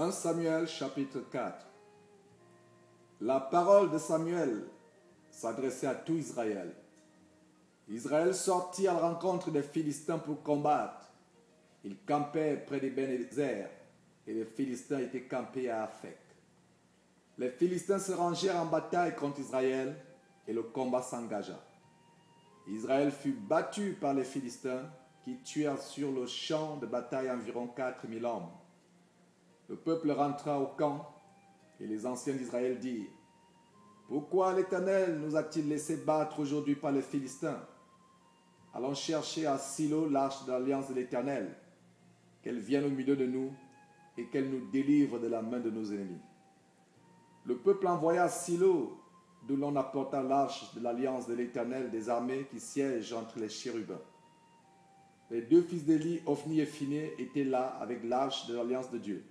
1 Samuel chapitre 4. La parole de Samuel s'adressait à tout Israël. Israël sortit à la rencontre des Philistins pour combattre. Ils campaient près d'Ebenezer et les Philistins étaient campés à Aphek. Les Philistins se rangèrent en bataille contre Israël et le combat s'engagea. Israël fut battu par les Philistins qui tuèrent sur le champ de bataille environ 4000 hommes. Le peuple rentra au camp et les anciens d'Israël dirent: pourquoi l'Éternel nous a-t-il laissé battre aujourd'hui par les Philistins? Allons chercher à Silo l'arche de l'alliance de l'Éternel, qu'elle vienne au milieu de nous et qu'elle nous délivre de la main de nos ennemis. Le peuple envoya à Silo, d'où l'on apporta l'arche de l'alliance de l'Éternel des armées qui siège entre les chérubins. Les deux fils d'Élie, Ophni et Phiné, étaient là avec l'arche de l'alliance de Dieu.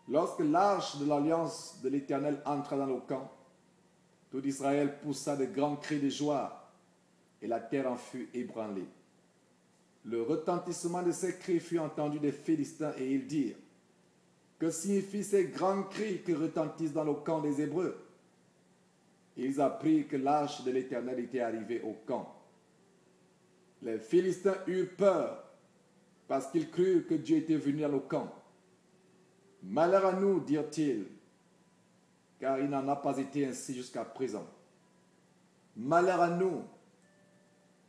Lorsque l'arche de l'alliance de l'Éternel entra dans le camp, tout Israël poussa de grands cris de joie, et la terre en fut ébranlée. Le retentissement de ces cris fut entendu des Philistins, et ils dirent: que signifient ces grands cris qui retentissent dans le camp des Hébreux? Ils apprirent que l'arche de l'Éternel était arrivée au camp. Les Philistins eurent peur, parce qu'ils crurent que Dieu était venu dans le camp. Malheur à nous, dirent-ils, car il n'en a pas été ainsi jusqu'à présent. Malheur à nous,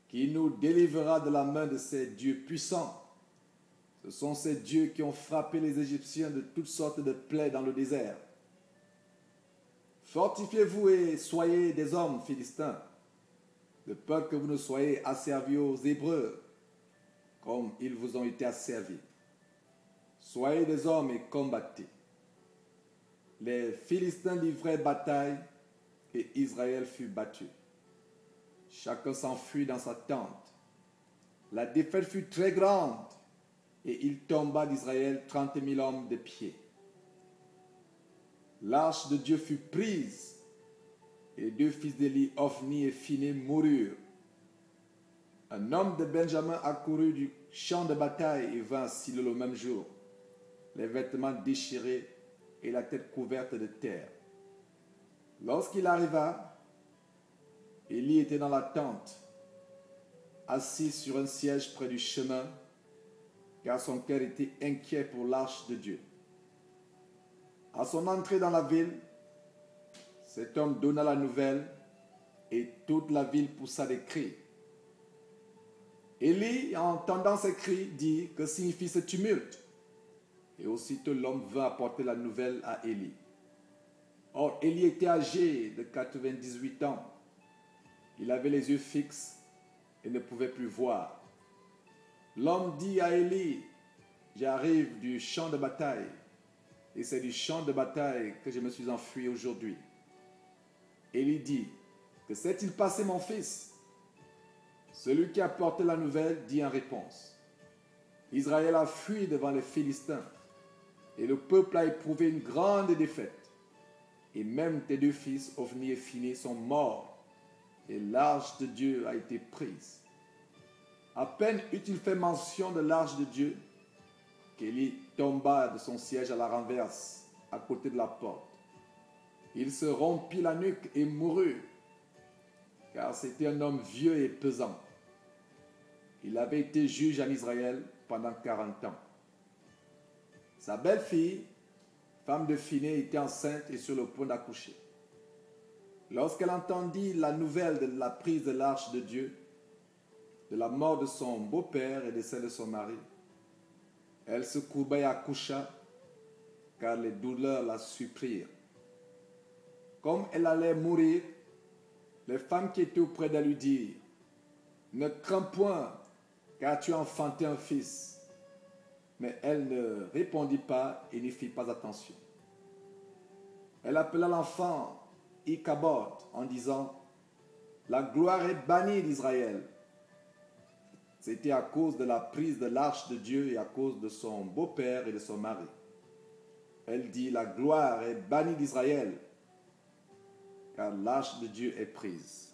qui nous délivrera de la main de ces dieux puissants. Ce sont ces dieux qui ont frappé les Égyptiens de toutes sortes de plaies dans le désert. Fortifiez-vous et soyez des hommes, Philistins, de peur que vous ne soyez asservis aux Hébreux, comme ils vous ont été asservis. Soyez des hommes et combattez. Les Philistins livrèrent bataille et Israël fut battu. Chacun s'enfuit dans sa tente. La défaite fut très grande et il tomba d'Israël 30 000 hommes de pied. L'arche de Dieu fut prise et les deux fils d'Élie, Ophni et Phiné, moururent. Un homme de Benjamin accourut du champ de bataille et vint à Silo le même jour, les vêtements déchirés et la tête couverte de terre. Lorsqu'il arriva, Élie était dans la tente, assis sur un siège près du chemin, car son cœur était inquiet pour l'arche de Dieu. À son entrée dans la ville, cet homme donna la nouvelle et toute la ville poussa des cris. Élie, en entendant ces cris, dit: que signifie ce tumulte? Et aussitôt l'homme vint apporter la nouvelle à Élie. Or, Élie était âgé de 98 ans. Il avait les yeux fixes et ne pouvait plus voir. L'homme dit à Élie: j'arrive du champ de bataille, et c'est du champ de bataille que je me suis enfui aujourd'hui. Élie dit: que s'est-il passé, mon fils? Celui qui a porté la nouvelle dit en réponse: Israël a fui devant les Philistins, et le peuple a éprouvé une grande défaite. Et même tes deux fils, Ophni et Phiné, sont morts, et l'arche de Dieu a été prise. À peine eut-il fait mention de l'arche de Dieu qu'Élie tomba de son siège à la renverse, à côté de la porte. Il se rompit la nuque et mourut, car c'était un homme vieux et pesant. Il avait été juge en Israël pendant 40 ans. Sa belle-fille, femme de Phiné, était enceinte et sur le point d'accoucher. Lorsqu'elle entendit la nouvelle de la prise de l'arche de Dieu, de la mort de son beau-père et de celle de son mari, elle se courba et accoucha, car les douleurs la surprirent. Comme elle allait mourir, les femmes qui étaient auprès d'elle lui dirent: ne crains point, car tu as enfanté un fils. Mais elle ne répondit pas et n'y fit pas attention. Elle appela l'enfant Ichabod en disant: la gloire est bannie d'Israël. C'était à cause de la prise de l'arche de Dieu et à cause de son beau-père et de son mari. Elle dit: la gloire est bannie d'Israël, car l'arche de Dieu est prise.